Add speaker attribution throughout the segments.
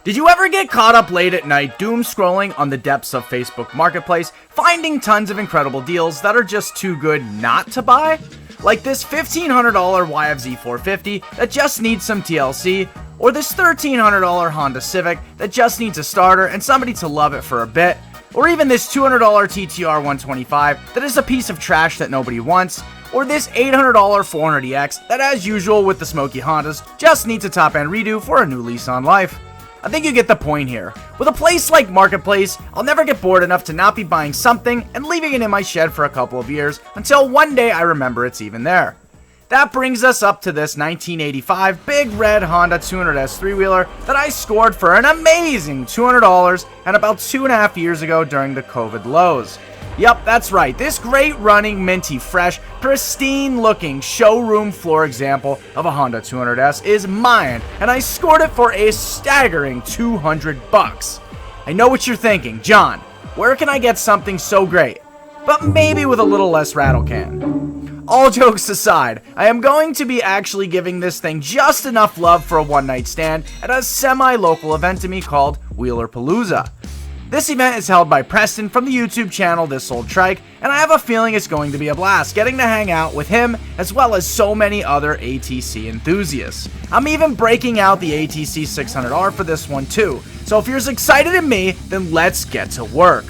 Speaker 1: Did you ever get caught up late at night doom scrolling on the depths of Facebook Marketplace, finding tons of incredible deals that are just too good not to buy? Like this $1,500 YFZ 450 that just needs some TLC, or this $1,300 Honda Civic that just needs a starter and somebody to love it for a bit, or even this $200 TTR 125 that is a piece of trash that nobody wants, or this $800 400EX that, as usual with the smoky Hondas, just needs a top-end redo for a new lease on life. I think you get the point here. With a place like Marketplace, I'll never get bored enough to not be buying something and leaving it in my shed for a couple of years until one day I remember it's even there. That brings us up to this 1985 big red Honda 200S three-wheeler that I scored for an amazing $200 and about 2.5 years ago during the COVID lows. Yep, that's right, this great running, minty fresh, pristine looking showroom floor example of a Honda 200S is mine, and I scored it for a staggering $200. I know what you're thinking, John, where can I get something so great, but maybe with a little less rattle can? All jokes aside, I am going to be actually giving this thing just enough love for a one-night stand at a semi-local event to me called Wheeler Palooza. This event is held by Preston from the YouTube channel This Old Trike, and I have a feeling it's going to be a blast getting to hang out with him as well as so many other ATC enthusiasts. I'm even breaking out the ATC600R for this one too, so if you're as excited as me, then let's get to work.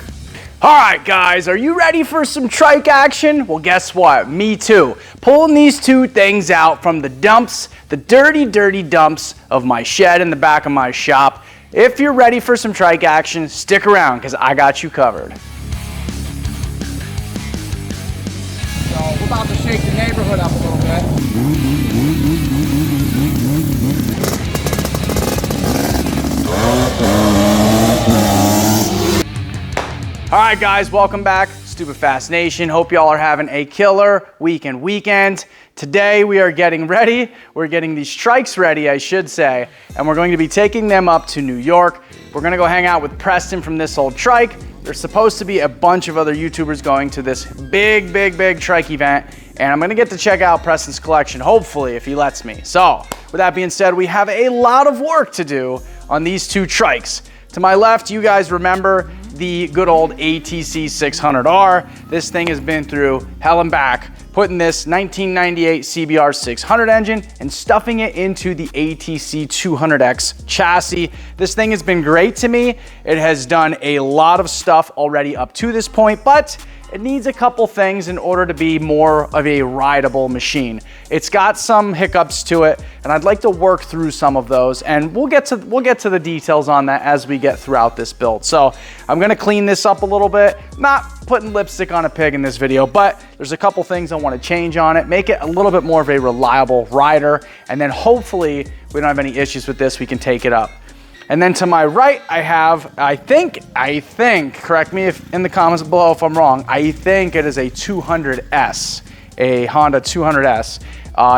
Speaker 1: Alright guys, are you ready for some trike action? Well, guess what? Me too. Pulling these two things out from the dumps, the dirty dumps of my shed in the back of my shop. If you're ready for some trike action, stick around because I got you covered.
Speaker 2: So we're about to shake the neighborhood up a little bit.
Speaker 1: Alright guys, welcome back. Stupid Fast Nation. Hope y'all are having a killer weekend. Today we are getting ready. We're getting these trikes ready, I should say, and we're going to be taking them up to New York. We're gonna go hang out with Preston from This Old Trike. There's supposed to be a bunch of other YouTubers going to this big trike event, and I'm gonna get to check out Preston's collection, hopefully, if he lets me. So, with that being said, we have a lot of work to do on these two trikes. To my left, you guys remember the good old ATC600R. This thing has been through hell and back, putting this 1998 CBR 600 engine and stuffing it into the ATC200X chassis. This thing has been great to me. It has done a lot of stuff already up to this point, but it needs a couple things in order to be more of a rideable machine. It's got some hiccups to it, and I'd like to work through some of those, and we'll get to the details on that as we get throughout this build. So I'm gonna clean this up a little bit, not putting lipstick on a pig in this video, but there's a couple things I want to change on it, make it a little bit more of a reliable rider, and then hopefully we don't have any issues with this, we can take it up. And then to my right, I have, I think, correct me if in the comments below if I'm wrong, I think it is a 200S, a Honda 200S.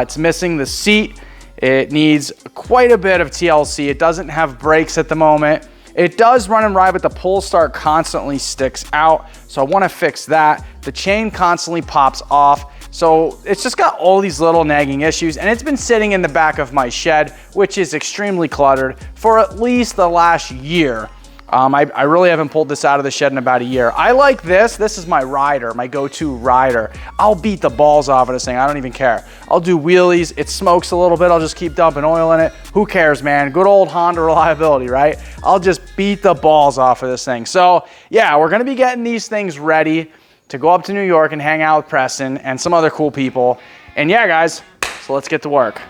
Speaker 1: It's missing the seat. It needs quite a bit of TLC. It doesn't have brakes at the moment. It does run and ride, but the pull start constantly sticks out. So I want to fix that. The chain constantly pops off. So it's just got all these little nagging issues, and it's been sitting in the back of my shed, which is extremely cluttered for at least the last year. I really haven't pulled this out of the shed in about a year. I like this. This is my rider, my go-to rider. I'll beat the balls off of this thing. I don't even care. I'll do wheelies. It smokes a little bit. I'll just keep dumping oil in it. Who cares, man? Good old Honda reliability, right? I'll just beat the balls off of this thing. So yeah, we're gonna be getting these things ready to go up to New York and hang out with Preston and some other cool people. And yeah, guys, so let's get to work.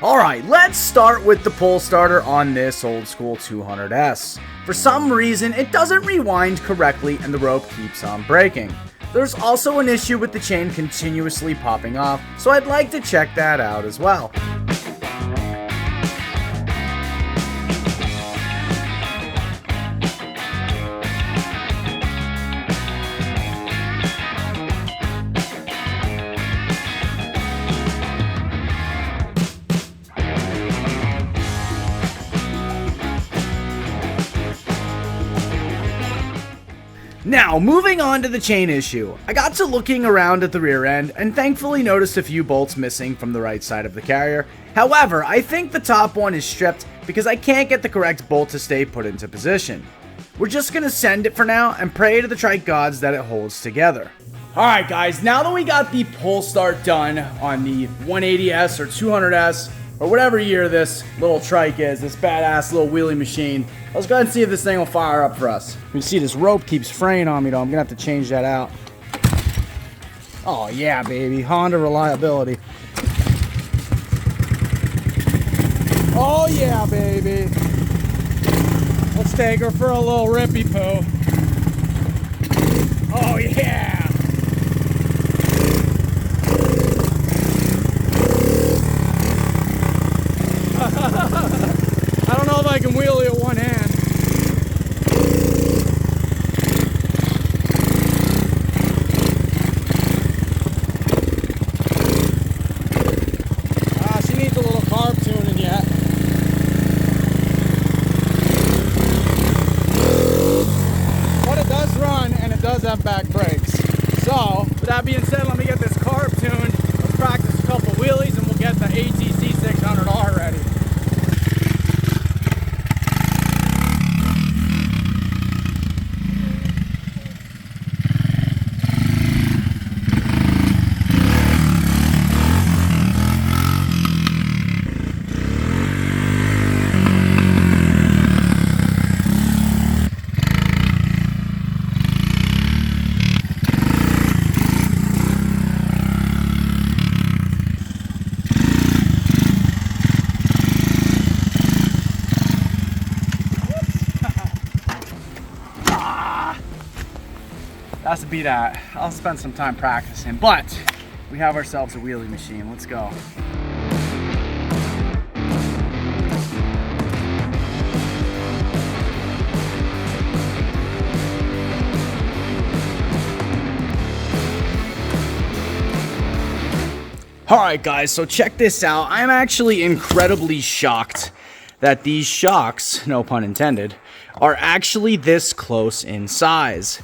Speaker 1: All right, let's start with the pull starter on this old school 200S. For some reason, it doesn't rewind correctly and the rope keeps on breaking. There's also an issue with the chain continuously popping off, so I'd like to check that out as well. Now, moving on to the chain issue. I got to looking around at the rear end and thankfully noticed a few bolts missing from the right side of the carrier. However, I think the top one is stripped because I can't get the correct bolt to stay put into position. We're just gonna send it for now and pray to the trike gods that it holds together. Alright guys, now that we got the pull start done on the 180S or 200S or whatever year this little trike is, this badass little wheelie machine, let's go ahead and see if this thing will fire up for us. You can see this rope keeps fraying on me though, I'm gonna have to change that out. Oh yeah baby, Honda reliability. Oh yeah baby. Let's take her for a little rippy poo. Oh yeah. I don't know if I can wheelie at one hand. She needs a little carb tuning yet. But it does run and it does have back brakes. So, with that being said, let me get this carb tuned. Let's practice a couple wheelies and we'll get the ATC600R ready. That's to be that. I'll spend some time practicing, but we have ourselves a wheelie machine. Let's go. Alright guys, so check this out. I'm actually incredibly shocked that these shocks, no pun intended, are actually this close in size.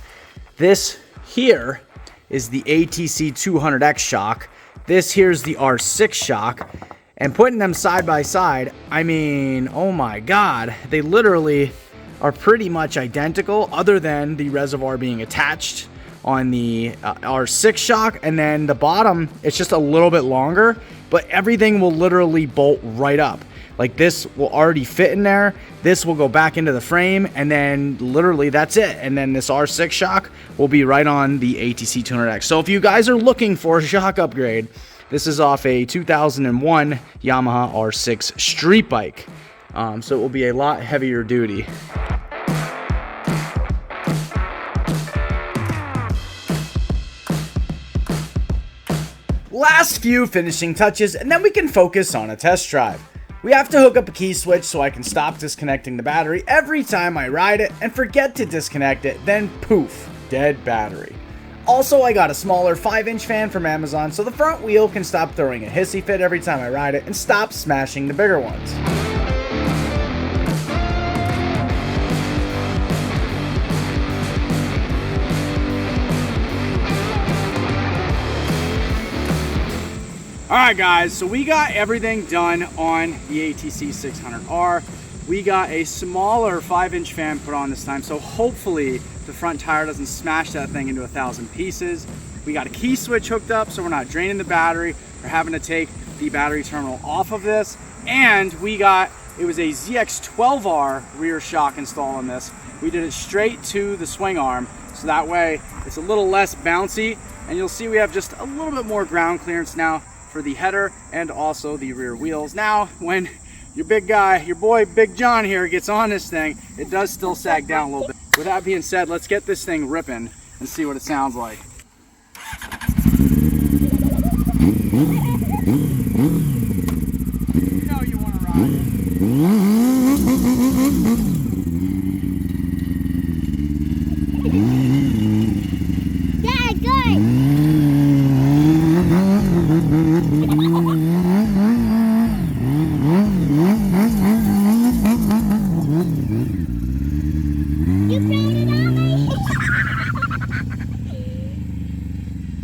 Speaker 1: This here is the ATC200X shock. This here's the R6 shock. And putting them side by side, I mean, oh my god, they literally are pretty much identical other than the reservoir being attached on the R6 shock, and then the bottom, it's just a little bit longer, but everything will literally bolt right up. Like this will already fit in there, this will go back into the frame, and then literally that's it. And then this R6 shock will be right on the ATC200X. So if you guys are looking for a shock upgrade, this is off a 2001 Yamaha R6 street bike. So it will be a lot heavier duty. Last few finishing touches, and then we can focus on a test drive. We have to hook up a key switch so I can stop disconnecting the battery every time I ride it and forget to disconnect it, then poof, dead battery. Also, I got a smaller 5-inch fan from Amazon so the front wheel can stop throwing a hissy fit every time I ride it and stop smashing the bigger ones. Alright guys, so we got everything done on the ATC600R. We got a smaller 5-inch fan put on this time, so hopefully the front tire doesn't smash that thing into 1,000 pieces. We got a key switch hooked up so we're not draining the battery or having to take the battery terminal off of this. And we got, it was a ZX12R rear shock install on this. We did it straight to the swing arm, so that way it's a little less bouncy, and you'll see we have just a little bit more ground clearance now for the header and also the rear wheels. Now, when your big guy, your boy Big John here gets on this thing, it does still sag down a little bit. With that being said, let's get this thing ripping and see what it sounds like. You know you want to ride.
Speaker 3: Yeah, good. You found it on me?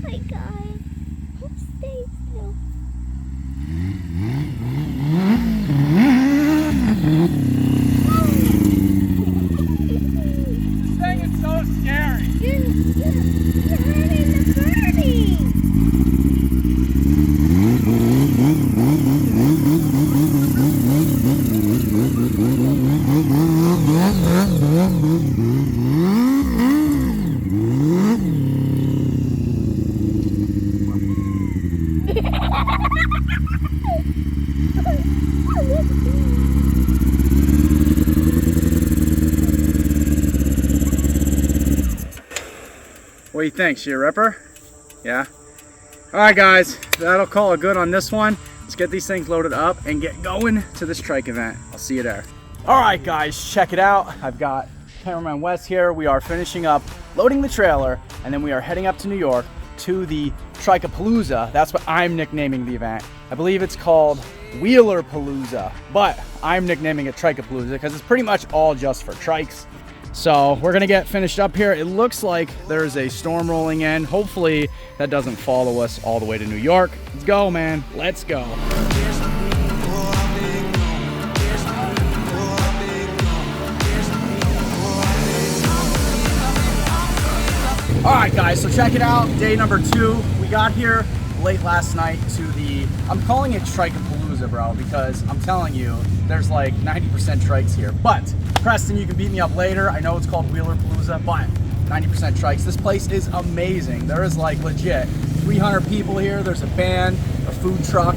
Speaker 3: My God. Stay still.
Speaker 1: What do you think? She a ripper? Yeah. All right, guys, that'll call it good on this one. Let's get these things loaded up and get going to this trike event. I'll see you there. All right, guys, check it out. I've got cameraman Wes here. We are finishing up loading the trailer, and then we are heading up to New York to the Trike palooza. That's what I'm nicknaming the event. I believe it's called Wheeler Palooza, but I'm nicknaming it Trike palooza because it's pretty much all just for trikes. So we're gonna get finished up here. It looks like there's a storm rolling in. Hopefully that doesn't follow us all the way to New York. Let's go, man. Let's go. All right, guys, so check it out. Day number 2. We got here late last night to the, I'm calling it Trike palooza, bro, because I'm telling you, there's like 90% trikes here. But Preston, you can beat me up later. I know it's called Wheeler Palooza, but 90% trikes. This place is amazing. There is like legit 300 people here. There's a band, a food truck.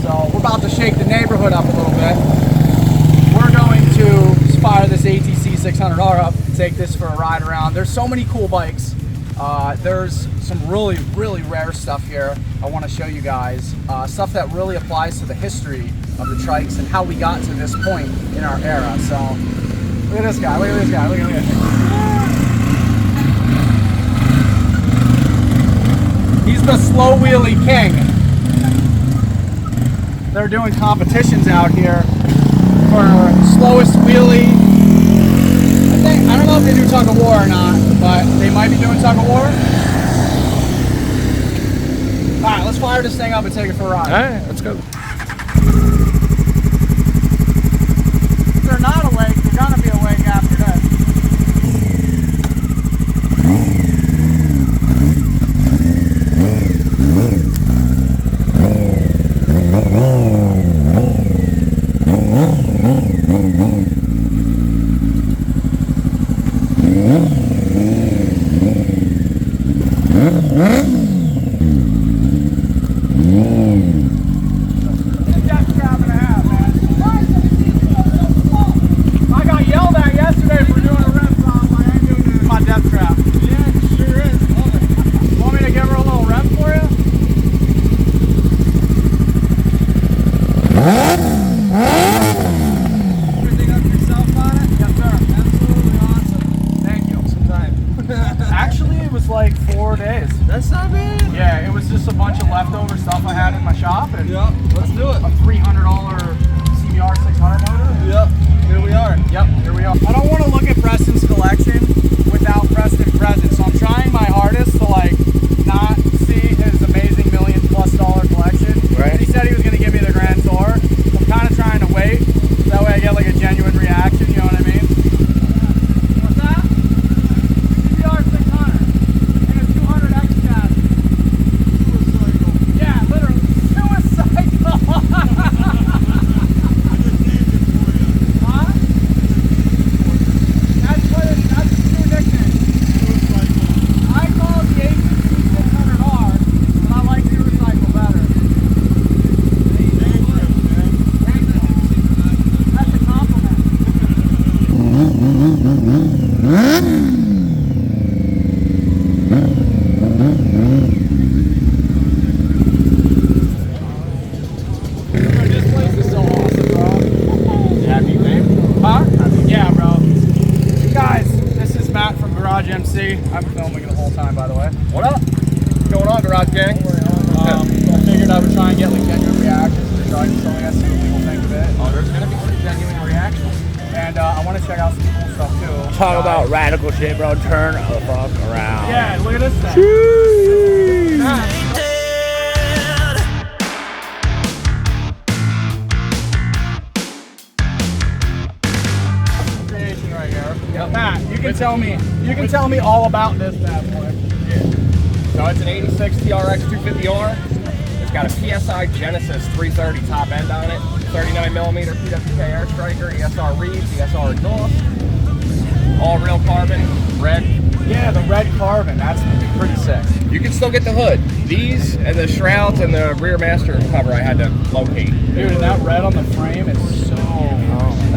Speaker 1: So we're about to shake the neighborhood up a little bit. We're going to fire this ATC600R up, take this for a ride around. There's so many cool bikes. There's some really, really rare stuff here I want to show you guys. Stuff that really applies to the history of the trikes and how we got to this point in our era. So look at this guy, look at this guy, look at this. He's the slow wheelie king. They're doing competitions out here for slowest wheelie. I don't know if they do tug of war or not, but they might be doing tug of war. Alright, let's fire this thing up and take it for a ride.
Speaker 2: Alright, let's go.
Speaker 1: If they're not awake, they're gonna be awake after this. Actually, it was like 4 days.
Speaker 2: That's not bad.
Speaker 1: Yeah, it was just a bunch of leftover stuff I had in my shop. And
Speaker 2: Yep, let's do it.
Speaker 1: A $300 CBR 600 motor.
Speaker 2: Yep, here we are.
Speaker 1: Yep, here we are. I don't want to look at Preston's collection without Preston present, so I'm trying my hardest to like not see his amazing $1 million+ collection.
Speaker 2: Right.
Speaker 1: He said he was going to give me the grand tour. So I'm kind of trying to wait, so that way I get like a genuine reaction, you know what I mean? What's that? CBR 600 and a 200X chassis. Yeah, literally. Suicycle. Huh? That's his new nickname. I call it the ATC600R, but I like Suicycle better. Thank you. That's a compliment. This place is so awesome, bro.
Speaker 2: Happy, man.
Speaker 1: Huh? Yeah, bro. Guys, this is Matt from Garage MC. I'm filming the whole time, by the way.
Speaker 2: What up? What's going on, Garage Gang?
Speaker 1: I figured I would try and get like genuine reactions to the truck, so I guess see what people think of it.
Speaker 2: Oh, there's gonna be some genuine reactions.
Speaker 1: And I want to check out some cool stuff too.
Speaker 2: Talk about radical shit, bro. Turn the fuck around.
Speaker 1: Yeah, look at this thing. Creation right here.
Speaker 2: Yep.
Speaker 1: Matt, you can tell me all about this bad boy.
Speaker 2: So it's an 86 TRX 250R. It's got a PSI Genesis 330 top end on it, 39mm PWK air striker, ESR reeds, ESR exhaust. All real carbon, red.
Speaker 1: Yeah, the red carbon. That's pretty sick.
Speaker 2: You can still get the hood. These and the shrouds and the rear master cover I had to locate.
Speaker 1: Dude, and that red on the frame is so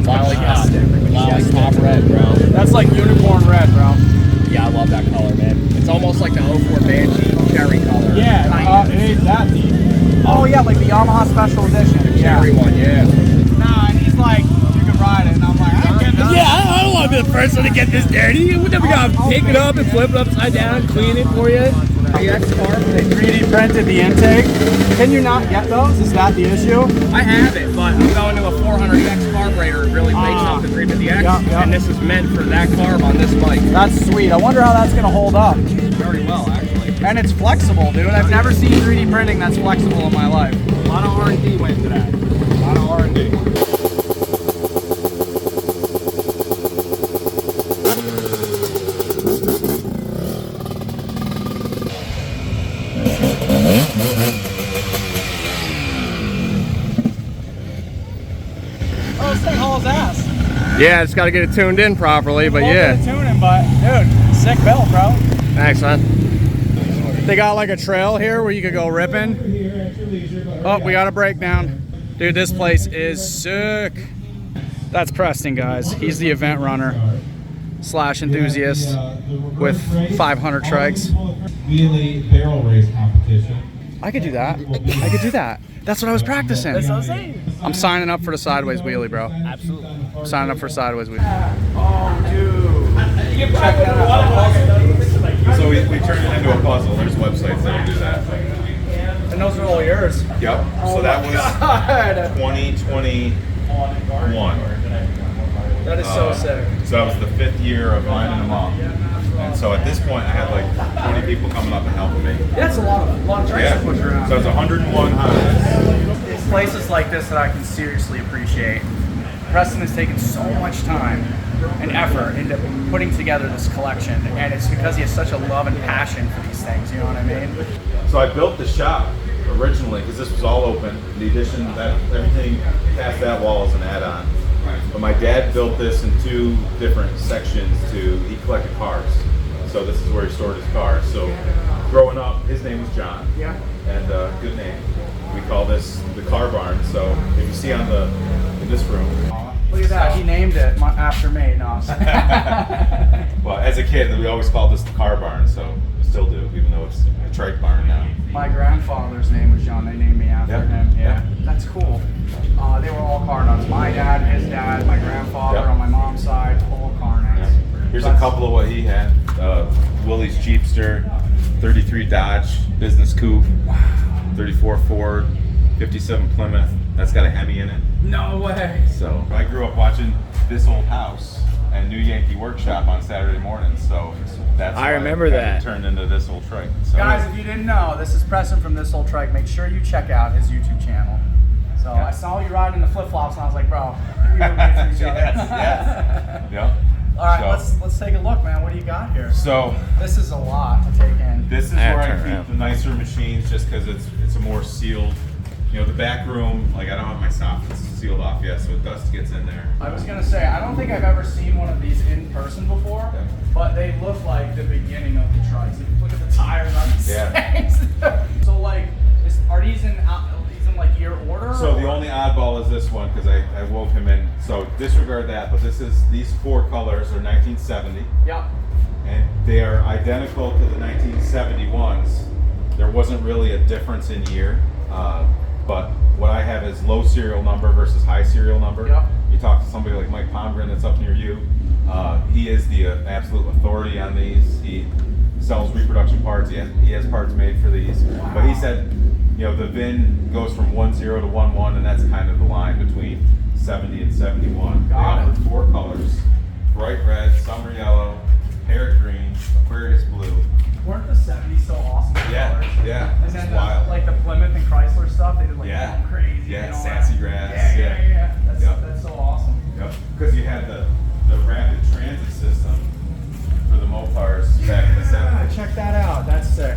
Speaker 2: Lollipop red, bro.
Speaker 1: That's like unicorn red, bro.
Speaker 2: Yeah, I love that color, man. It's almost like the 04 Banshee cherry color.
Speaker 1: Yeah, it ain't that deep. Oh yeah, like the Yamaha Special Edition.
Speaker 2: The cherry one, yeah.
Speaker 1: Nah, and he's like, you can ride it, and I'm like, I don't get this.
Speaker 4: Yeah, I don't want to be the first one to get this dirty. We gotta pick it up and flip it upside down, clean it for you.
Speaker 2: The X-Carb,
Speaker 1: They 3D printed the intake. Can you not get those? Is that the issue?
Speaker 2: I have it, but I'm going to a 400X carburetor. It really makes up the 350X, and this is meant for that carb on this bike.
Speaker 1: That's sweet. I wonder how that's gonna hold up.
Speaker 2: Very well, actually.
Speaker 1: And it's flexible, dude. I've never seen 3D printing that's flexible in my life.
Speaker 2: A lot of R&D went into that. A lot of R&D.
Speaker 1: Oh, this thing hauls ass.
Speaker 2: Yeah, just got to get it tuned in properly, but
Speaker 1: Won't
Speaker 2: yeah.
Speaker 1: get a tuning, but dude, sick build, bro.
Speaker 2: Thanks, man.
Speaker 1: They got like a trail here where you could go ripping. Oh, we got a breakdown. Dude, this place is sick. That's Preston, guys. He's the event runner / enthusiast with 500 trikes.
Speaker 5: Wheelie barrel race competition.
Speaker 1: I could do that. I could do that. That's what I was practicing.
Speaker 4: That's what I'm saying.
Speaker 1: I'm signing up for the sideways wheelie, bro.
Speaker 4: Absolutely.
Speaker 1: I'm signing up for sideways wheelie.
Speaker 4: Oh, dude.
Speaker 6: So we turn it into a puzzle. There's websites that do that.
Speaker 1: And those are all yours.
Speaker 6: Yep. So that was 2021.
Speaker 1: That is so sick.
Speaker 6: So that was the 5th year of lining them up. And so at this point, I had like 20 people coming up and helping me.
Speaker 1: That's a lot of trikes to push around.
Speaker 6: So it's 101 Hondas.
Speaker 1: It's places like this that I can seriously appreciate. Preston has taken so much time and effort into putting together this collection, and it's because he has such a love and passion for these things, you know what I mean?
Speaker 6: So I built the shop originally because this was all open. The addition, that everything past that wall is an add-on. But my dad built this in 2 different sections he collected cars. So this is where he stored his cars. So growing up, his name was John.
Speaker 1: Yeah.
Speaker 6: And good name. We call this the car barn. So if you see in this room.
Speaker 1: Look at that, he named it after me. No, I'm sorry.
Speaker 6: Well, as a kid, we always called this the car barn, so we still do, even though it's a trike barn now.
Speaker 1: My grandfather's name was John. They named me after him. Yeah, that's cool. They were all car nuts. My dad, his dad, my grandfather on my mom's side, all car nuts.
Speaker 6: Here's a couple of what he had. Willie's Jeepster, 33 Dodge Business Coupe, 34 Ford, 57 Plymouth. That's got a Hemi in it.
Speaker 1: No way.
Speaker 6: So I grew up watching This Old House and New Yankee Workshop on Saturday mornings. So that's
Speaker 4: I
Speaker 6: why
Speaker 4: remember
Speaker 6: it
Speaker 4: that.
Speaker 6: turned into This Old Trike. So
Speaker 1: Guys, if you didn't know, this is Preston from This Old Trike. Make sure you check out his YouTube channel. So I saw you riding the flip-flops and I was like, bro, we were made for each other.
Speaker 6: yes. Yep.
Speaker 1: All right,
Speaker 6: So-
Speaker 1: let's take a look, man. What do you got here?
Speaker 6: So
Speaker 1: This is a lot to take in.
Speaker 6: this is
Speaker 4: I
Speaker 6: where I
Speaker 4: turn
Speaker 6: keep
Speaker 4: around.
Speaker 6: the nicer machines, just because it's a more sealed. You know, the back room, like I don't have my soffits sealed off yet, so dust gets in there.
Speaker 1: I was gonna say, I don't think I've ever seen one of these in person before,
Speaker 6: Yeah.
Speaker 1: but they look like the beginning of the trikes. If you look at the tires on these
Speaker 6: Yeah.
Speaker 1: things. So like, are these in like year order?
Speaker 6: So the only oddball is this one because I wove him in. So disregard that, but these 4 colors are 1970,
Speaker 1: Yep.
Speaker 6: and they are identical to the 1971s. There wasn't really a difference in year, but what I have is low serial number versus high serial number.
Speaker 1: Yep.
Speaker 6: You talk to somebody like Mike Pomgren that's up near you. He is the absolute authority on these. He sells reproduction parts. He has parts made for these.
Speaker 1: Wow.
Speaker 6: But he said, you know, the VIN goes from 10 to 11, and that's kind of the line between 70 and 71.
Speaker 1: Got
Speaker 6: they
Speaker 1: it.
Speaker 6: offer 4 colors: bright red, summer yellow, parrot green, Aquarius blue.
Speaker 1: Weren't the 70s so awesome? with
Speaker 6: Yeah,
Speaker 1: colors?
Speaker 6: yeah,
Speaker 1: And
Speaker 6: this
Speaker 1: then
Speaker 6: is wild.
Speaker 1: like the Plymouth and Chrysler stuff, they did like
Speaker 6: Yeah.
Speaker 1: all crazy.
Speaker 6: Yeah,
Speaker 1: and all
Speaker 6: sassy
Speaker 1: that.
Speaker 6: grass,
Speaker 1: Yeah.
Speaker 6: yeah.
Speaker 1: That's so awesome.
Speaker 6: Yep, because you had the rapid transit system for the Mopars back in the
Speaker 1: Yeah,
Speaker 6: 70s.
Speaker 1: check that out. That's sick.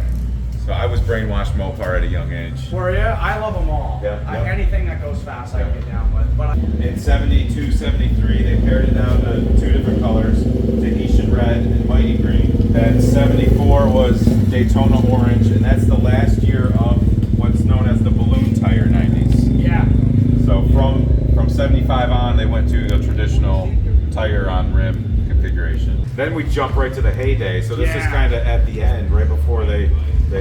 Speaker 6: So I was brainwashed Mopar at a young age.
Speaker 1: Were you? I love them all.
Speaker 6: Yeah, yeah.
Speaker 1: Anything that goes fast, I can get down with. But
Speaker 6: In 72, 73, they pared it down to 2 different colors to Daytona orange, and that's the last year of what's known as the balloon tire 90s.
Speaker 1: Yeah.
Speaker 6: So from 75 on, they went to the traditional tire on rim configuration. Then we jump right to the heyday. So this is kind of at the end, right before they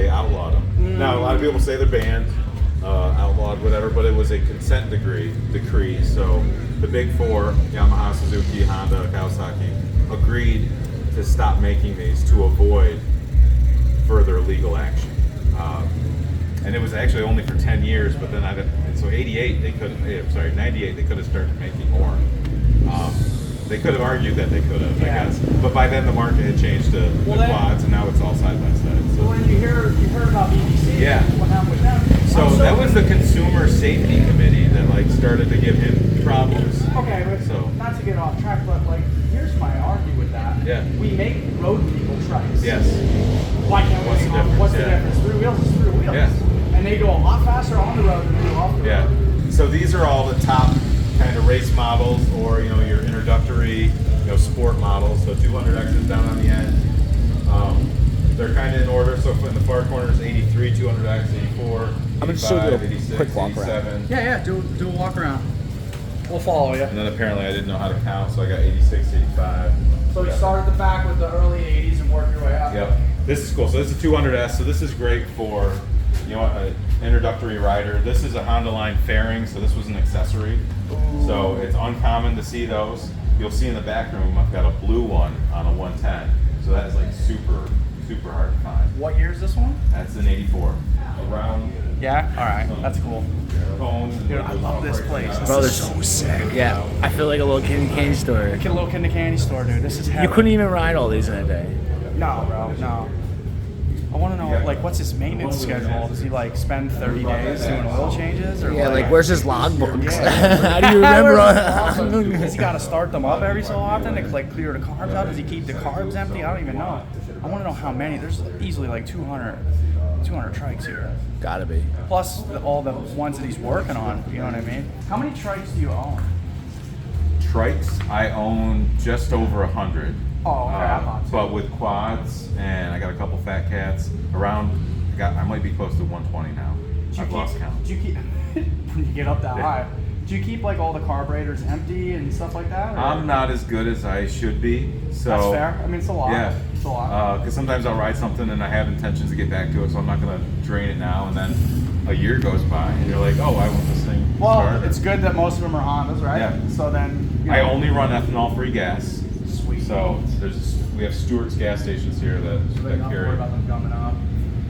Speaker 6: outlawed them. Now a lot of people say they're banned, outlawed, whatever, but it was a consent decree. So the big four, Yamaha, Suzuki, Honda, Kawasaki, agreed to stop making these to avoid further legal action. And it was actually only for 10 years, but then so 98 they could, 98 they could have started making more. They could have argued that they could have, I guess. But by then the market had changed to the quads, and now it's all side by side. So.
Speaker 1: Well, you heard about BBC.
Speaker 6: Yeah.
Speaker 1: What happened with them?
Speaker 6: So that was the Consumer Safety Committee that like started to give him problems.
Speaker 1: Okay, but
Speaker 6: So-
Speaker 1: not to get off track, but like, here's my argument with that.
Speaker 6: Yeah.
Speaker 1: We make road people trikes.
Speaker 6: Yes.
Speaker 1: Why can't
Speaker 6: What's
Speaker 1: we?
Speaker 6: the difference?
Speaker 1: What's the
Speaker 6: Yeah.
Speaker 1: difference? Three wheels is three wheels.
Speaker 6: Yeah.
Speaker 1: And they go a lot faster on the road than they do off the
Speaker 6: Yeah.
Speaker 1: road.
Speaker 6: So these are all the top kind of race models, or your introductory, sport models. So 200Xs down on the end. They're kind of in order. So in the far corner is 83, 200X, 84,
Speaker 4: I'm gonna just show you a
Speaker 6: 85, 86,
Speaker 4: quick walk around.
Speaker 6: 87.
Speaker 1: Yeah, do a walk around. We'll follow you.
Speaker 6: And then apparently I didn't know how to count, so I got 86, 85.
Speaker 1: So we start at the back with the early 80s and work your way up.
Speaker 6: Yep. This is cool. So this is a 200S. So this is great for, an introductory rider. This is a Honda line fairing, so this was an accessory. Ooh. So it's uncommon to see those. You'll see in the back room, I've got a blue one on a 110. So that is like super, super hard to find.
Speaker 1: What year is this one?
Speaker 6: That's an 84. Around.
Speaker 1: Yeah? All right. That's cool.
Speaker 6: Cones.
Speaker 1: Dude, I love this place. This
Speaker 4: Bro,
Speaker 1: is
Speaker 4: this
Speaker 1: so sick.
Speaker 4: Yeah, I feel like a little kid in a candy store.
Speaker 1: Get a look in the candy store, dude. This is heaven.
Speaker 4: You couldn't even ride all these in a day.
Speaker 1: No, bro, no. I want to know, like, what's his maintenance schedule? Does he, like, spend 30 days doing oil changes? Or
Speaker 4: Yeah, like where's his logbooks?
Speaker 1: Yeah.
Speaker 4: How do you remember?
Speaker 1: Does he got to start them up every so often to, like, clear the carbs out? Does he keep the carbs empty? I don't even know. I want to know how many. There's easily, like, 200 trikes here.
Speaker 4: Gotta be.
Speaker 1: Plus all the ones that he's working on, you know what I mean? How many trikes do you own?
Speaker 6: Trikes, I own just over 100.
Speaker 1: Oh, okay, I'm on too.
Speaker 6: But with quads, and I got a couple fat cats around. I might be close to 120 now. I've lost count.
Speaker 1: Do you keep when you get up that high? Do you keep like all the carburetors empty and stuff like that? Or?
Speaker 6: I'm not as good as I should be. So
Speaker 1: That's fair. I mean, it's a lot.
Speaker 6: Yeah,
Speaker 1: It's a lot.
Speaker 6: Because sometimes I'll ride something and I have intentions to get back to it, so I'm not gonna drain it now. And then a year goes by, and you're like, oh, I want this thing.
Speaker 1: Well,
Speaker 6: started.
Speaker 1: it's good that most of them are Hondas, right?
Speaker 6: Yeah.
Speaker 1: So then.
Speaker 6: I only run ethanol-free gas.
Speaker 1: Sweet.
Speaker 6: So we have Stewart's gas stations here that
Speaker 1: So they don't
Speaker 6: carry.
Speaker 1: worry about them coming up.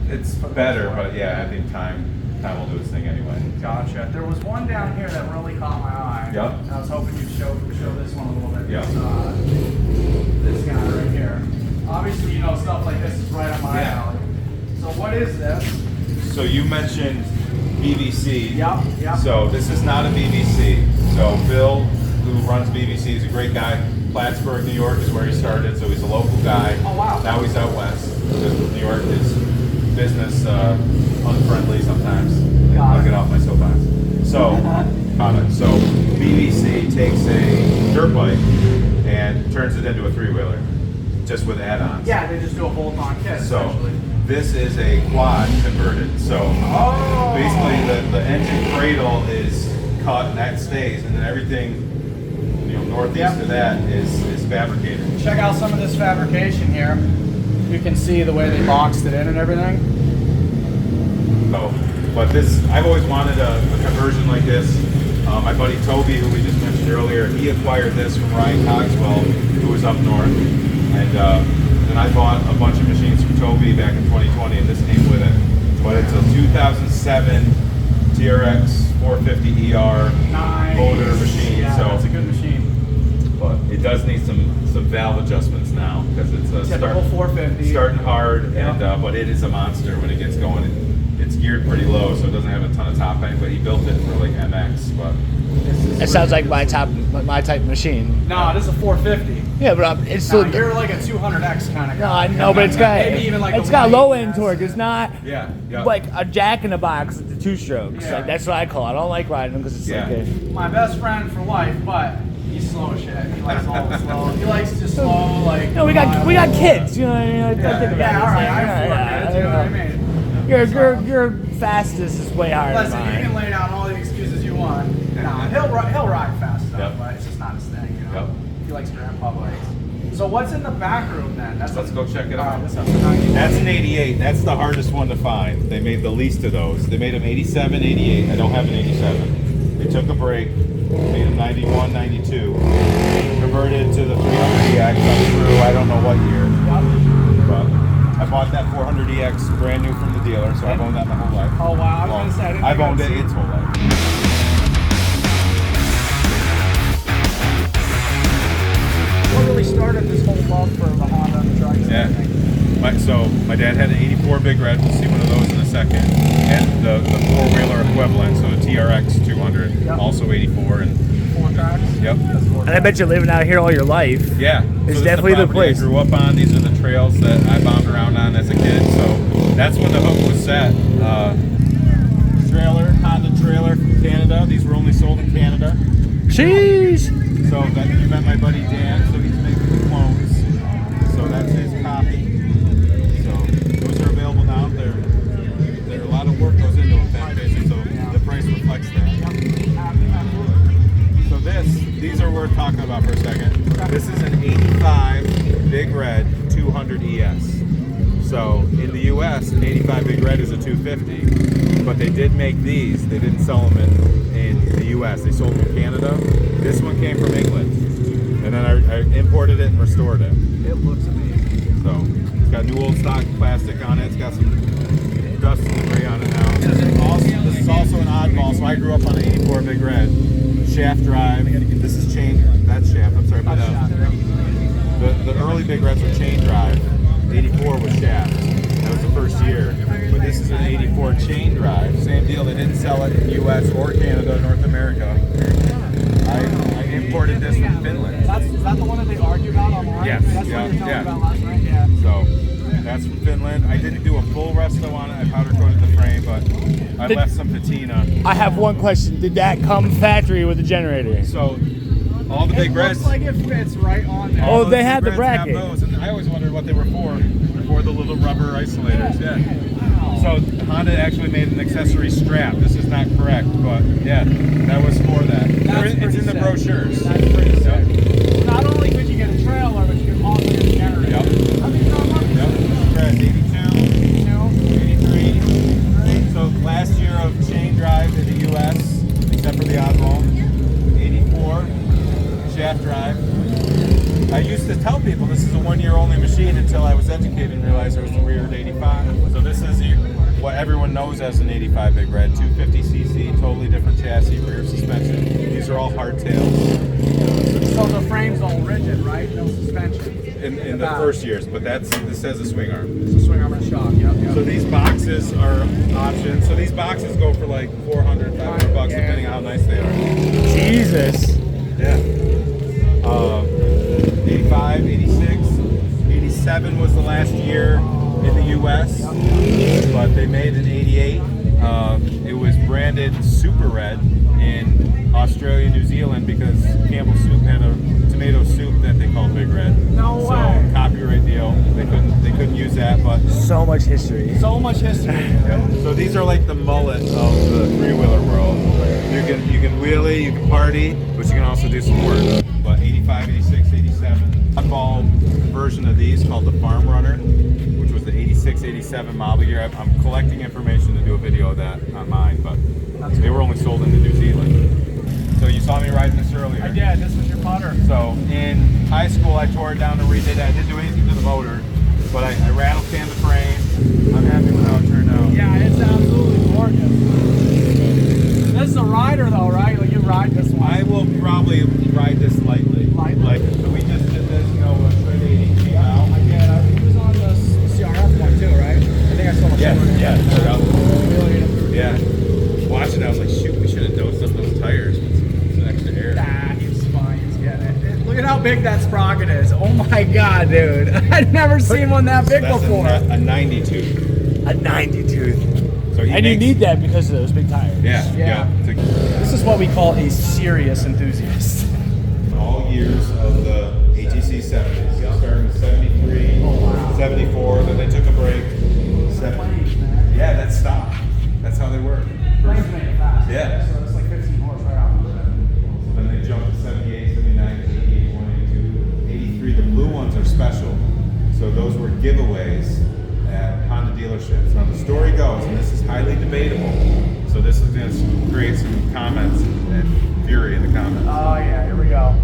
Speaker 6: It's better, but yeah, I think time will do its thing anyway.
Speaker 1: Gotcha. There was one down here that really caught my eye.
Speaker 6: Yep.
Speaker 1: And I was hoping you'd show this one a little bit.
Speaker 6: Yep.
Speaker 1: This guy right here. Obviously, stuff like this is right up my alley. So what is this?
Speaker 6: So you mentioned BBC.
Speaker 1: Yep.
Speaker 6: So this is not a BBC. So Bill, who runs BBC, is a great guy. Plattsburgh, New York is where he started, so he's a local guy.
Speaker 1: Oh, wow.
Speaker 6: Now he's out west. Because New York is business unfriendly sometimes.
Speaker 1: Got
Speaker 6: I'll
Speaker 1: it.
Speaker 6: get off my soapbox. So, So BBC takes a dirt bike and turns it into a three-wheeler, just with add-ons.
Speaker 1: Yeah, they just do a bolt-on kit,
Speaker 6: So
Speaker 1: essentially.
Speaker 6: this is a quad converted. So basically the engine cradle is cut and that stays, and then everything northeast of that is fabricated.
Speaker 1: Check out some of this fabrication here. You can see the way they boxed it in and everything.
Speaker 6: So, but I've always wanted a conversion like this. My buddy Toby, who we just mentioned earlier, he acquired this from Ryan Cogswell, who was up north. And then I bought a bunch of machines from Toby back in 2020, and this came with it. But it's a 2007 TRX 450ER motor machine.
Speaker 1: Yeah,
Speaker 6: so
Speaker 1: that's a good machine.
Speaker 6: But it does need some valve adjustments now because it's a
Speaker 1: Typical 450.
Speaker 6: starting hard, and but it is a monster when it gets going. It's geared pretty low, so it doesn't have a ton of top end. But he built it for like MX. But
Speaker 4: It sounds like my type of machine.
Speaker 1: No, this is a 450.
Speaker 4: Yeah, but it's still.
Speaker 1: You're like a 200X kind of
Speaker 4: No,
Speaker 1: guy.
Speaker 4: I know, but it's got
Speaker 1: Maybe even like
Speaker 4: it's
Speaker 1: a
Speaker 4: got
Speaker 1: 180
Speaker 4: low end torque. It's not
Speaker 6: yeah.
Speaker 4: like a jack in the box with the two strokes.
Speaker 1: Yeah.
Speaker 4: Like that's what I call it. I don't like riding them because it's
Speaker 6: Yeah.
Speaker 4: like
Speaker 1: My best friend for life, but he's slow shit. He likes all the slow. He likes to slow like.
Speaker 4: No, we got kids. You know what I mean? I think about
Speaker 1: Yeah,
Speaker 4: it.
Speaker 1: all right. I have 4 kids. You know what I mean?
Speaker 4: Your fastest is way higher
Speaker 1: Listen,
Speaker 4: than
Speaker 1: you
Speaker 4: mine.
Speaker 1: can lay down all the excuses you want. Nah, he'll ride fast enough,
Speaker 6: Yep.
Speaker 1: but it's just not his thing. You know.
Speaker 6: Yep.
Speaker 1: He likes grandpa bikes. So what's in the back room then?
Speaker 6: Let's go check it
Speaker 1: All right,
Speaker 6: out.
Speaker 1: this is a 91.
Speaker 6: That's an 88. That's the hardest one to find. They made the least of those. They made them 87, 88. I don't have an 87. They took a break, made them 91, 92. Converted to the 300EX up through I don't know what year. But I bought that 400EX brand new from the dealer, so I've owned that my whole life.
Speaker 1: Oh wow, I was gonna say I didn't
Speaker 6: I've
Speaker 1: think
Speaker 6: owned
Speaker 1: I'd
Speaker 6: it
Speaker 1: see-
Speaker 6: its whole life.
Speaker 1: What really started this whole love for the Honda and the Trike?
Speaker 6: Yeah. So my dad had an 84 Big Red. We'll see one of those in a second. And the four-wheeler equivalent, so the TRX 200,
Speaker 1: Yep.
Speaker 6: also 84. And
Speaker 1: 4 tracks.
Speaker 6: yep.
Speaker 4: And I bet you're living out here all your life.
Speaker 6: Yeah.
Speaker 4: It's
Speaker 6: this is
Speaker 4: definitely the
Speaker 6: property
Speaker 4: place.
Speaker 6: I grew up on. These are the trails that I bombed around on as a kid. So that's when the hook was set. Trailer, Honda trailer from Canada. These were only sold in Canada.
Speaker 4: Jeez.
Speaker 6: So that you met my buddy Dan, so he's making the clones. So that's his copy. So those are available now. There a lot of work goes into them, so the price reflects that. So these are worth talking about for a second. This is an 85 Big Red 200 ES. So in the US, an 85 Big Red is a 250. But they did make these. They didn't sell them in the US. They sold them in Canada. This one came from England. And then I imported it and restored it.
Speaker 1: It looks amazing.
Speaker 6: So it's got new old stock plastic on it. It's got some dust and debris on it now. This is also an oddball. So I grew up on an 84 Big Red. Shaft drive. This is chain. That's shaft. I'm sorry. But the early Big Reds were chain drive. 84 was shaft. That was the first year. But this is an 84 chain drive. Same deal. They didn't sell it in the US or Canada, North America. I imported this from Finland.
Speaker 1: Is that the one that they argue about online?
Speaker 6: Yes.
Speaker 1: That's
Speaker 6: Yeah,
Speaker 1: what you were telling
Speaker 6: yeah.
Speaker 1: me about last night? Yeah.
Speaker 6: So that's from Finland. I didn't do a full resto on it. I powder coated the frame, but I left some patina.
Speaker 4: I have one question. Did that come factory with the generator?
Speaker 6: So all the
Speaker 1: It
Speaker 6: Big Reds.
Speaker 1: looks like it fits right on there.
Speaker 4: Oh,
Speaker 6: all those
Speaker 4: they
Speaker 6: Big
Speaker 4: had the
Speaker 6: Reds
Speaker 4: bracket.
Speaker 6: have those, and I always wondered what they were for the little rubber isolators. Yeah. So Honda actually made an accessory strap. This is not correct, but yeah, that was for that. It's
Speaker 1: pretty
Speaker 6: in the
Speaker 1: sick.
Speaker 6: brochures.
Speaker 1: That's pretty sick.
Speaker 6: Yep.
Speaker 1: So not only could you get a trailer, but you could also get a generator.
Speaker 6: Yep.
Speaker 1: I mean, no,
Speaker 6: Yep. Red 82, 83. So last year of chain drive in the US, except for the oddball. 84, shaft drive. I used to tell people this is a 1 year only machine until I was educated and realized there was a weird 85. So this is what everyone knows as an 85 Big Red, 250cc, totally different chassis, rear suspension. These are all hardtails.
Speaker 1: So the frame's all rigid, right? No suspension.
Speaker 6: In the first years, but this has a swing arm.
Speaker 1: It's a swing arm and a shock. Yep.
Speaker 6: So these boxes are options. So these boxes go for like 400, 500 bucks, depending on how nice they are.
Speaker 4: Jesus.
Speaker 6: Yeah. 85, 86, 87 was the last year in the US, but they made an 88. It was branded Super Red in Australia, New Zealand, because Campbell Soup had a tomato soup that they called Big Red.
Speaker 1: No
Speaker 6: So
Speaker 1: way.
Speaker 6: copyright deal. They couldn't use that, but
Speaker 4: So much history.
Speaker 1: So much history.
Speaker 6: so these are like the mullet of the three-wheeler world. You can wheelie, you can party, but you can also do some work. But 85, 86, 87. Oddball version of these called the Farm Runner, which was the 86, 87 model year. I'm collecting information to do a video of that on mine, but they were only sold into New Zealand. So you saw me riding this earlier.
Speaker 1: I did. This was your putter.
Speaker 6: So in high school, I tore it down and redid it. I didn't do anything to the motor, but I rattle canned the frame. I'm happy with how it turned out.
Speaker 1: Yeah, it's absolutely gorgeous. This is a rider though, right? Like you ride this one.
Speaker 6: I will probably ride this lightly.
Speaker 1: Lightly?
Speaker 6: So we just did this, Trike 80 came out.
Speaker 1: I did. He was on the CRF one too, right? I think I saw him.
Speaker 6: Yeah. Watching it, I was like, shoot, we should have dosed up those tires with some extra air.
Speaker 1: Nah, he's fine. He's getting it. Look at how big that sprocket is. Oh my god, dude. I'd never seen one that big
Speaker 6: That's
Speaker 1: before.
Speaker 6: a 90 tooth.
Speaker 4: A 90 tooth.
Speaker 6: So he
Speaker 4: And you
Speaker 6: makes-
Speaker 4: need that because of those big tires.
Speaker 6: Yeah.
Speaker 1: Yeah. This is what we call a serious enthusiast.
Speaker 6: All years of the ATC70s. So starting with 73, 74, then they took a break. Yeah, that's stock. That's how they work.
Speaker 1: Flames make it fast.
Speaker 6: Yeah.
Speaker 1: So it's like 15 horse right off the bat.
Speaker 6: Then they jumped to 78, 79, 80, 81, 82, 83. The blue ones are special. So those were giveaways at Honda dealerships. Now the story goes, and this is highly debatable, so this is going to create some comments and fury in the comments.
Speaker 1: Oh yeah, here we go.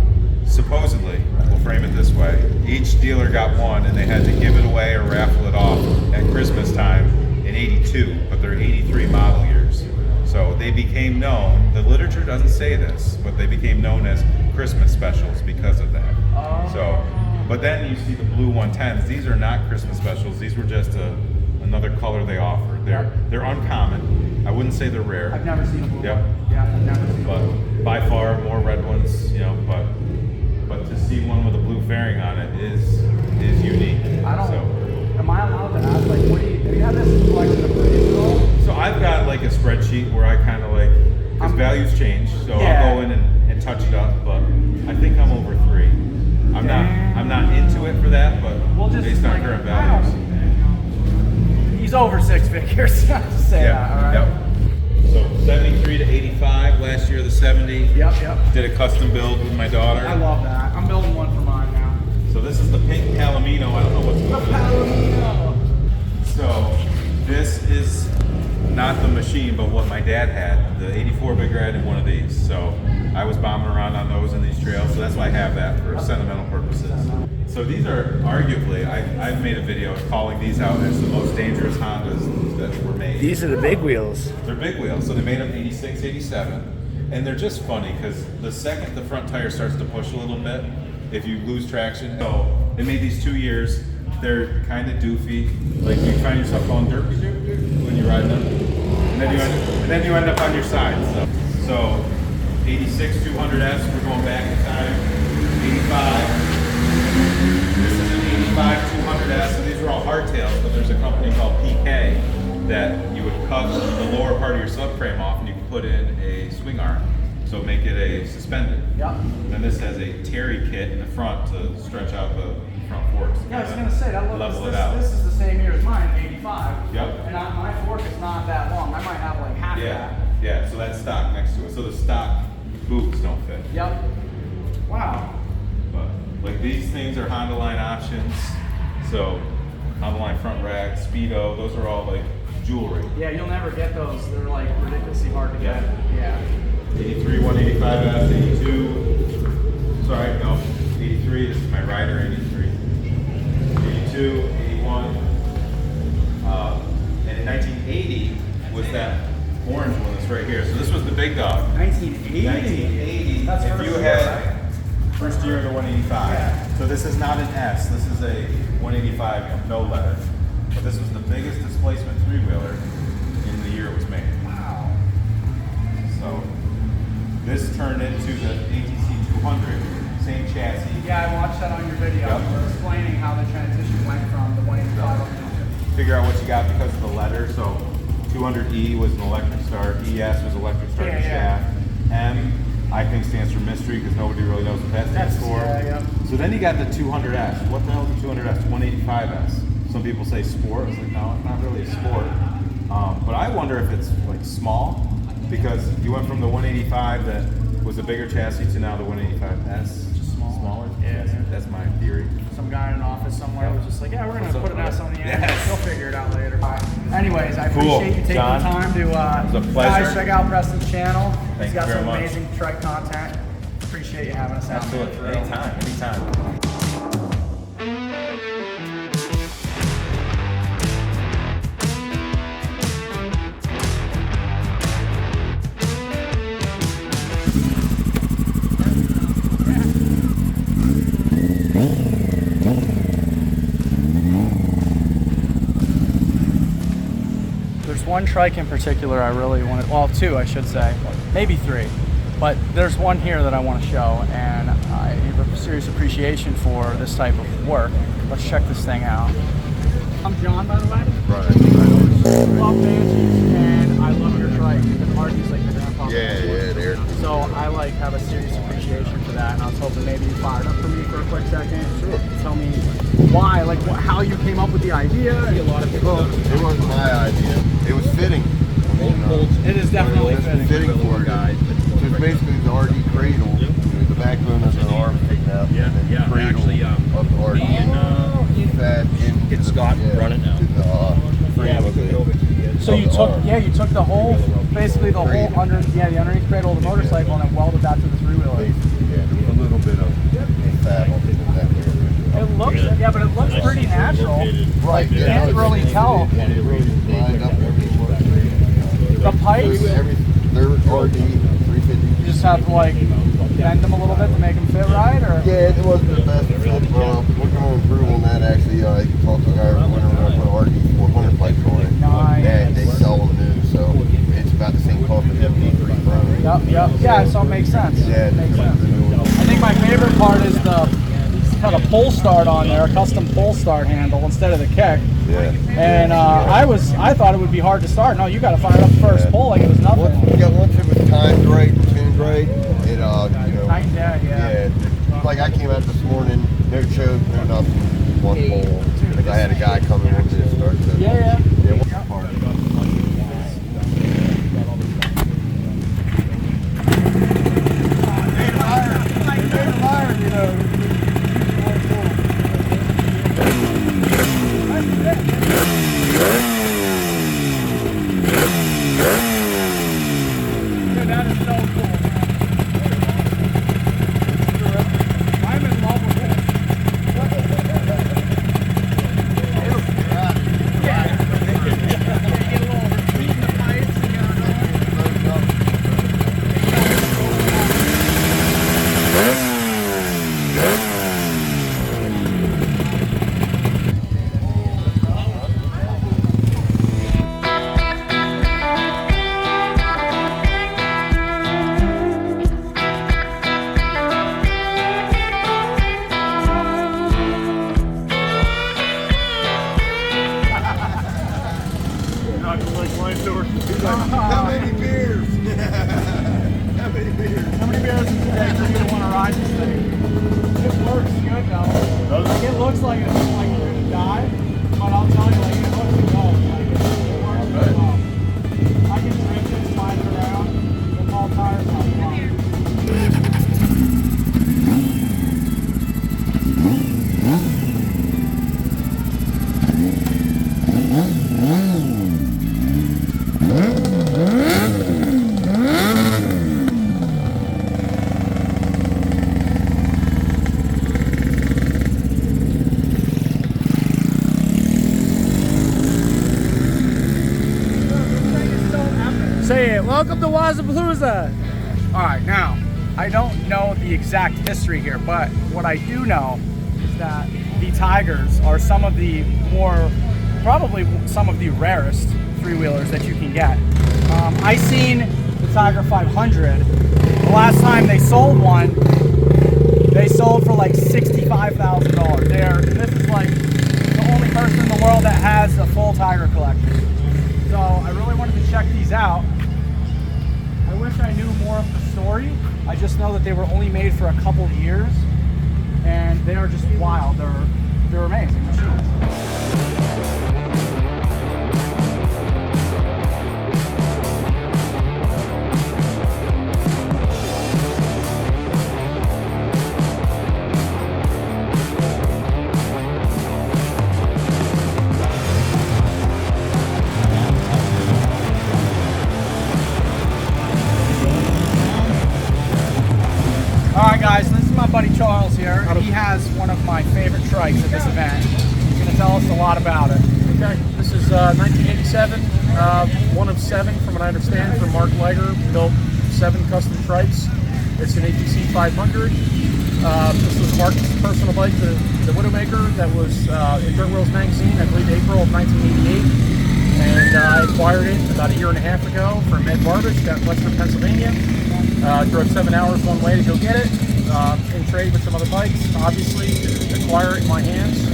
Speaker 6: Supposedly, we'll frame it this way, each dealer got one and they had to give it away or raffle it off at Christmas time in 82, but they're 83 model years. So they became known, the literature doesn't say this, but they became known as Christmas specials because of that. So, but then you see the blue 110s. These are not Christmas specials. These were just another color they offered. They're uncommon. I wouldn't say they're rare.
Speaker 1: I've never seen a blue
Speaker 6: Yep.
Speaker 1: one. Yeah, I've never seen a blue one.
Speaker 6: But by far more red ones, you know. But to see one with a blue fairing on it is unique.
Speaker 1: I don't.
Speaker 6: So,
Speaker 1: Am I allowed to ask? Like, what do you have this collection of footage at all?
Speaker 6: so I've got like a spreadsheet where I kind of like, because values change, so
Speaker 1: Yeah.
Speaker 6: I'll go in and touch it up. But I think I'm over 3. I'm not into it for that, but based on current values.
Speaker 1: He's over 6 figures. Just say that, all right?
Speaker 6: Yep. So 73 to 85 last year, the 70.
Speaker 1: Yep.
Speaker 6: Did a custom build with my daughter.
Speaker 1: I love that. I'm building one for mine now.
Speaker 6: So this is the pink Palomino. I don't know what's going on.
Speaker 1: Palomino.
Speaker 6: So this is not the machine, but what my dad had. The 84 Big Red and one of these. So I was bombing around on those in these trails. So that's why I have that for sentimental purposes. So these are arguably, I've made a video calling these out as the most dangerous Hondas that were made.
Speaker 4: These are the big wheels.
Speaker 6: They're big wheels. So they made them 86, 87. And they're just funny because the second the front tire starts to push a little bit, if you lose traction. So they made these 2 years. They're kind of doofy. Like you find yourself going derpy when you're riding them. And then you end up on your side. So 86 200S, we're going back in time. 85. This is an 85 200S, and these are all hardtails, but there's a company called PK that you would cut the lower part of your subframe off and you can put in a swing arm. So make it a suspended.
Speaker 1: Yep.
Speaker 6: Then this has a Terry kit in the front to stretch out the front forks.
Speaker 1: Yeah, I was gonna say that
Speaker 6: level it out.
Speaker 1: This is the same year as mine, 85.
Speaker 6: Yep.
Speaker 1: And my fork is not that long. I might have like half that.
Speaker 6: Yeah, so that's stock next to it. So the stock boots don't fit.
Speaker 1: Yep. Wow.
Speaker 6: But like these things are Honda line options. So Honda line front rack, Speedo, those are all like jewelry.
Speaker 1: Yeah, you'll never get those. They're like ridiculously hard to get. Yeah.
Speaker 6: 83, 185S, 82. Sorry, no. 83, this is my rider, 83. 82, 81. And in 1980 was that orange one that's right here. So this was the big dog.
Speaker 1: 1980.
Speaker 6: 1980.
Speaker 1: That's
Speaker 6: if
Speaker 1: first
Speaker 6: you
Speaker 1: year,
Speaker 6: had first year of the 185.
Speaker 1: Yeah.
Speaker 6: So this is not an S. This is a 185, no letter. But this was the biggest displacement 3-wheeler in the year it was made.
Speaker 1: Wow.
Speaker 6: So this turned into the ATC600, same chassis.
Speaker 1: Yeah, I watched that on your video.
Speaker 6: Yep.
Speaker 1: You were explaining how the transition went from the 185 up to
Speaker 6: Figure out what you got because of the letter. So 200E was an electric start. ES was electric start and shaft. M, I think, stands for mystery because nobody really knows what that stands for.
Speaker 1: Yeah.
Speaker 6: So then you got the 200S. What the hell is the 200S? 185S. Some people say sport. I was like, no, it's not really a sport. But I wonder if it's like small because you went from the 185 that was a bigger chassis to now the 185S. Just smaller.
Speaker 1: Yeah.
Speaker 6: That's my theory.
Speaker 1: Some guy in an office somewhere was just like, yeah, we're going
Speaker 6: What's
Speaker 1: to
Speaker 6: up,
Speaker 1: put an S on the end.
Speaker 6: Yes.
Speaker 1: He'll figure it out later. Anyways, I
Speaker 6: Cool.
Speaker 1: appreciate you taking
Speaker 6: John,
Speaker 1: the time to
Speaker 6: it was a pleasure.
Speaker 1: guys, check out Preston's channel.
Speaker 6: Thank
Speaker 1: He's got
Speaker 6: you very
Speaker 1: some
Speaker 6: much.
Speaker 1: amazing Trike content. Appreciate you having us out.
Speaker 6: Absolutely.
Speaker 1: Man, for real.
Speaker 6: Anytime.
Speaker 1: There's one Trike in particular I really want to, well, 2 I should say, maybe 3. But there's one here that I want to show, and I have a serious appreciation for this type of work. Let's check this thing out. I'm John, by the way. I love banshees, and I love your Trike. The Hardy's like your grandpa.
Speaker 7: Yeah, they're
Speaker 1: So I like have a serious appreciation for that. that, and I was hoping maybe you fired up for me for a quick second. Sure. Tell me why, like how you came up with the idea.
Speaker 2: A lot of people.
Speaker 7: It wasn't my idea. It was fitting.
Speaker 1: It is definitely
Speaker 7: Fitting for a guy. So it's basically the RD cradle, the backbone of the arm taken out, and then the cradle of the RD. Fat into
Speaker 2: It's Scott running now.
Speaker 7: To the frame of it.
Speaker 1: So you took the whole, basically the whole the underneath cradle of the motorcycle and then welded that to the three-wheeler.
Speaker 7: Yeah, there was a little bit of fat on that area.
Speaker 1: It looks, but it looks pretty natural.
Speaker 7: Right.
Speaker 1: You can't really tell.
Speaker 7: It really lined up everything.
Speaker 1: The pipes,
Speaker 7: They're RD 350.
Speaker 1: you just have to like bend them a little bit to make them fit right, or?
Speaker 7: Yeah, it wasn't the best fit. We're going to improve on that actually. I talked to a guy when we're going to put RD 400 pipes on it.
Speaker 1: Nice.
Speaker 7: And they sell them new, so it's about the same cost as MD3 Pro.
Speaker 1: Yep. Yeah, so it makes sense.
Speaker 7: Yeah,
Speaker 1: It makes
Speaker 7: like
Speaker 1: sense.
Speaker 7: the new one.
Speaker 1: I think my favorite part is got a pull start on there, a custom pull start handle instead of the kick.
Speaker 7: Yeah.
Speaker 1: And I thought it would be hard to start. No, you got to fire up first pull like it was nothing.
Speaker 7: Once it was timed right and tuned right, it
Speaker 1: Night and day,
Speaker 7: yeah. Like I came out this morning, no choke, no nothing, one pull. Because I had a guy come in wanted to start. So
Speaker 1: Yeah. That is so cool. I'm in love with it. Yeah. Get a little heat in the pipes and get it going.
Speaker 7: How many beers? How many beers?
Speaker 1: How many beers is today for you to want to ride this thing? It works good though. Like, it looks like it's like you're gonna die, but I'll tell you, like it looks good. Like it works really well. I can drift it, slide it around with all tires on. Say it. Welcome to palooza. All right, now I don't know the exact history here, but what I do know is that the Tigers are some of the probably some of the rarest three-wheelers that you can get. I seen the Tiger 500. The last time they sold one, they sold for like $65,000. This is like the only person in the world that has a full Tiger collection. So I really wanted to check these out. I wish I knew more of the story. I just know that they were only made for a couple of years, and they are just wild. They're amazing machines. Alright guys, this is my buddy Charles here. He has one of my favorite trikes at this event. He's going to tell us a lot about it.
Speaker 8: Okay, this is 1987, one of 7 from what I understand from Mark Laeger, built 7 custom trikes. It's an ATC600R. This was Mark's personal bike, the Widowmaker, that was in Dirt Wheels magazine, I believe April of 1988. And I acquired it about a year and a half ago from Ed Barbich down in Western Pennsylvania. Drove 7 hours one way to go get it, in trade with some other bikes, obviously, acquire it in my hands.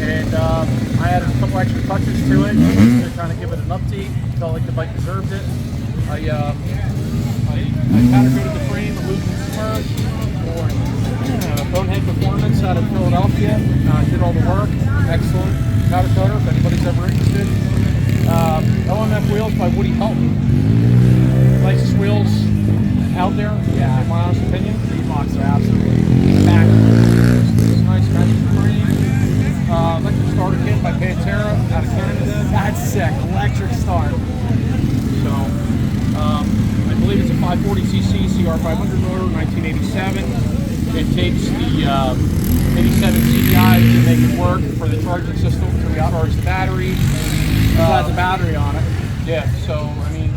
Speaker 8: And I added a couple extra touches to it to kind of give it an update. Felt like the bike deserved it. I powder coated the frame, aluminum submerged, for Bonehead Performance out of Philadelphia. Did all the work. Excellent powder coater if anybody's ever interested. OMF wheels by Woody Helton. Nicest wheels out there, in my honest opinion. Reeboks are absolutely back. It's nice metric frame. Electric starter kit by Pantera out of Canada.
Speaker 1: That's sick. Electric start.
Speaker 8: So, I believe it's a 540cc CR500 motor, 1987. It takes the 87 CDI to make it work for the charging system to recharge the battery.
Speaker 1: It has a battery on it.
Speaker 8: Yeah, so, I mean,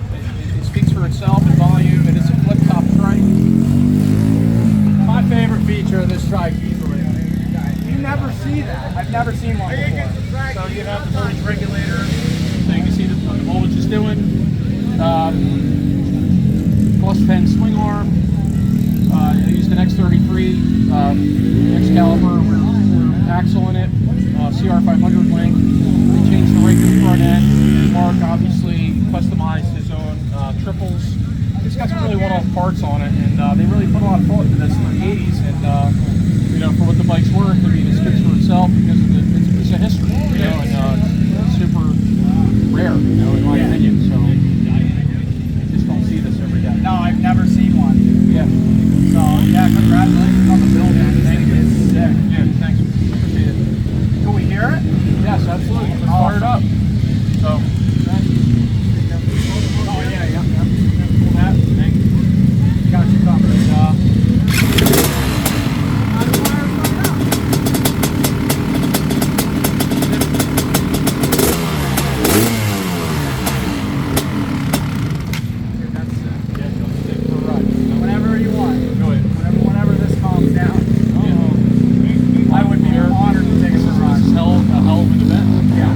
Speaker 8: it speaks for itself in volume. It is a flip-top trike.
Speaker 1: My favorite feature of this trike easily. You never see that. I've never seen one before.
Speaker 8: So you have the voltage regulator, so you can see the voltage is doing. Plus 10 swing arm. I used an X33 Excalibur rear axle in it. CR500 link. They changed the rake in the front end. Mark obviously customized his own triples. It's got some really one-off parts on it, and they really put a lot of thought into this in the 80s. And you know, for what the bike's worth, I mean, it speaks for itself because of it's a piece of history, you know, and it's super rare, you know, in my opinion. So you just don't see this every day.
Speaker 1: No, I've never seen one.
Speaker 8: Yeah.
Speaker 1: So yeah, congratulations on the build, man. Thank you. Sick.
Speaker 8: Yeah, thanks. Appreciate it.
Speaker 1: Can we hear it?
Speaker 8: Yes, absolutely. Let's fire it up. So,
Speaker 1: Oh yeah. Pull that. Thank you. Got you covered. Whenever you want. Whenever this calms down. I would be honored to take it for a ride.
Speaker 8: This is a hell of an event.
Speaker 1: Yeah.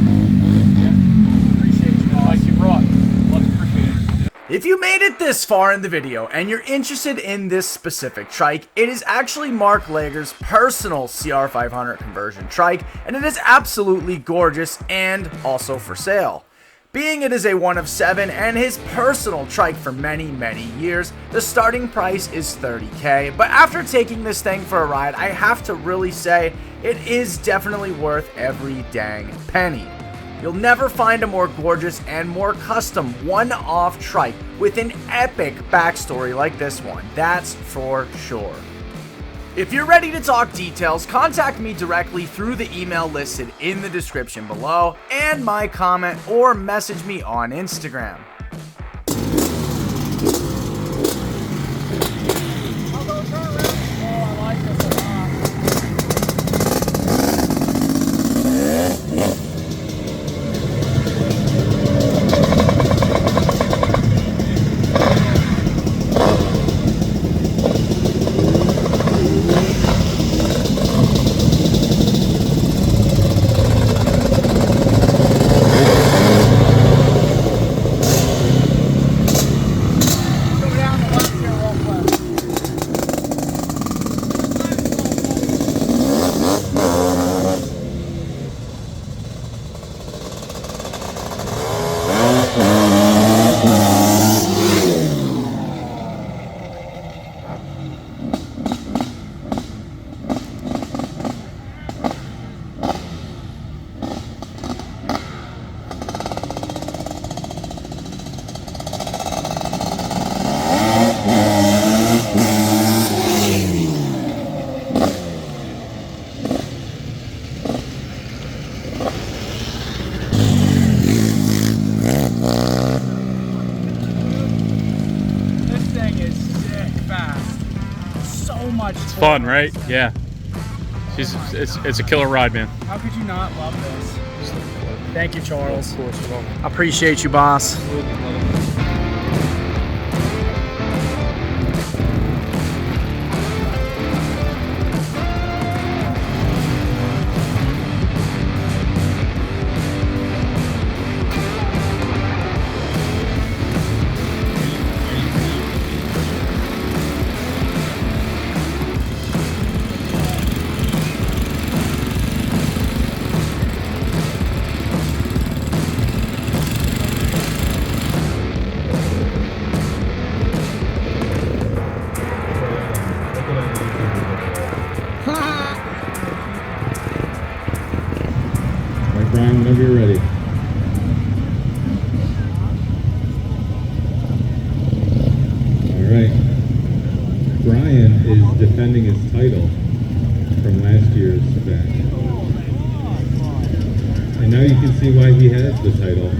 Speaker 1: Appreciate you, boss.
Speaker 8: Like you brought. Much appreciated.
Speaker 1: If you made it this far in the video and you're interested in this specific trike, it is actually Mark Laegers' personal CR500 conversion trike, and it is absolutely gorgeous and also for sale. Being it is a 1 of 7 and his personal trike for many years, the starting price is $30K, but after taking this thing for a ride, I have to really say it is definitely worth every dang penny. You'll never find a more gorgeous and more custom one-off trike with an epic backstory like this one, that's for sure. If you're ready to talk details, contact me directly through the email listed in the description below and my comment, or message me on Instagram.
Speaker 8: It's fun, right? Yeah. It's a killer ride, man.
Speaker 1: How could you not love this? Thank you, Charles. Of course, I appreciate you, boss.
Speaker 5: Brian, whenever you're ready. All right. Brian is defending his title from last year's event. And now you can see why he has the title.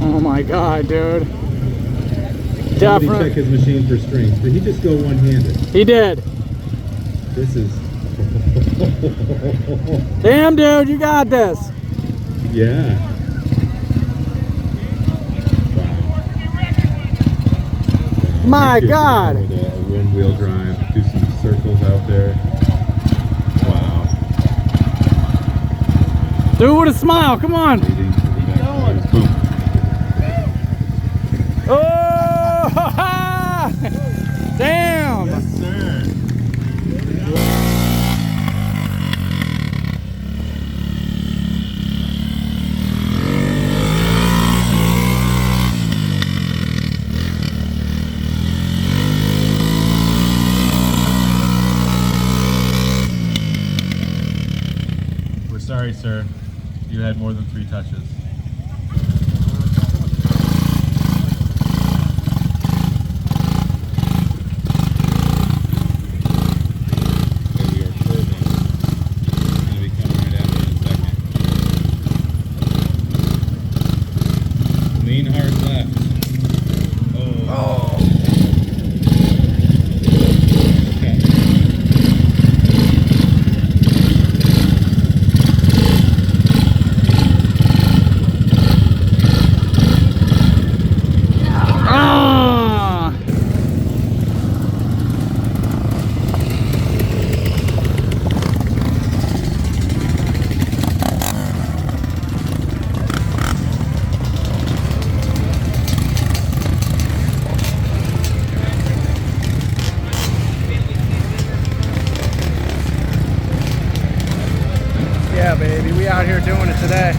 Speaker 1: Oh my God, dude.
Speaker 5: Somebody
Speaker 1: Definitely.
Speaker 5: check his machine for strength. Did he just go one-handed?
Speaker 1: He did.
Speaker 5: This is...
Speaker 1: Damn, dude, you got this.
Speaker 5: Yeah. Wow.
Speaker 1: My
Speaker 5: Next year's
Speaker 1: God.
Speaker 5: gonna come with a one-wheel drive, do some circles out there. Wow.
Speaker 1: Do it with a smile, come on.
Speaker 5: Leading to the back tires. Boom.
Speaker 1: Oh, damn.
Speaker 5: Yes, sir. We're sorry, sir. You had more than 3 touches. Lean hard left. Oh. Okay.
Speaker 1: Ah. Yeah, baby, we out here doing it today.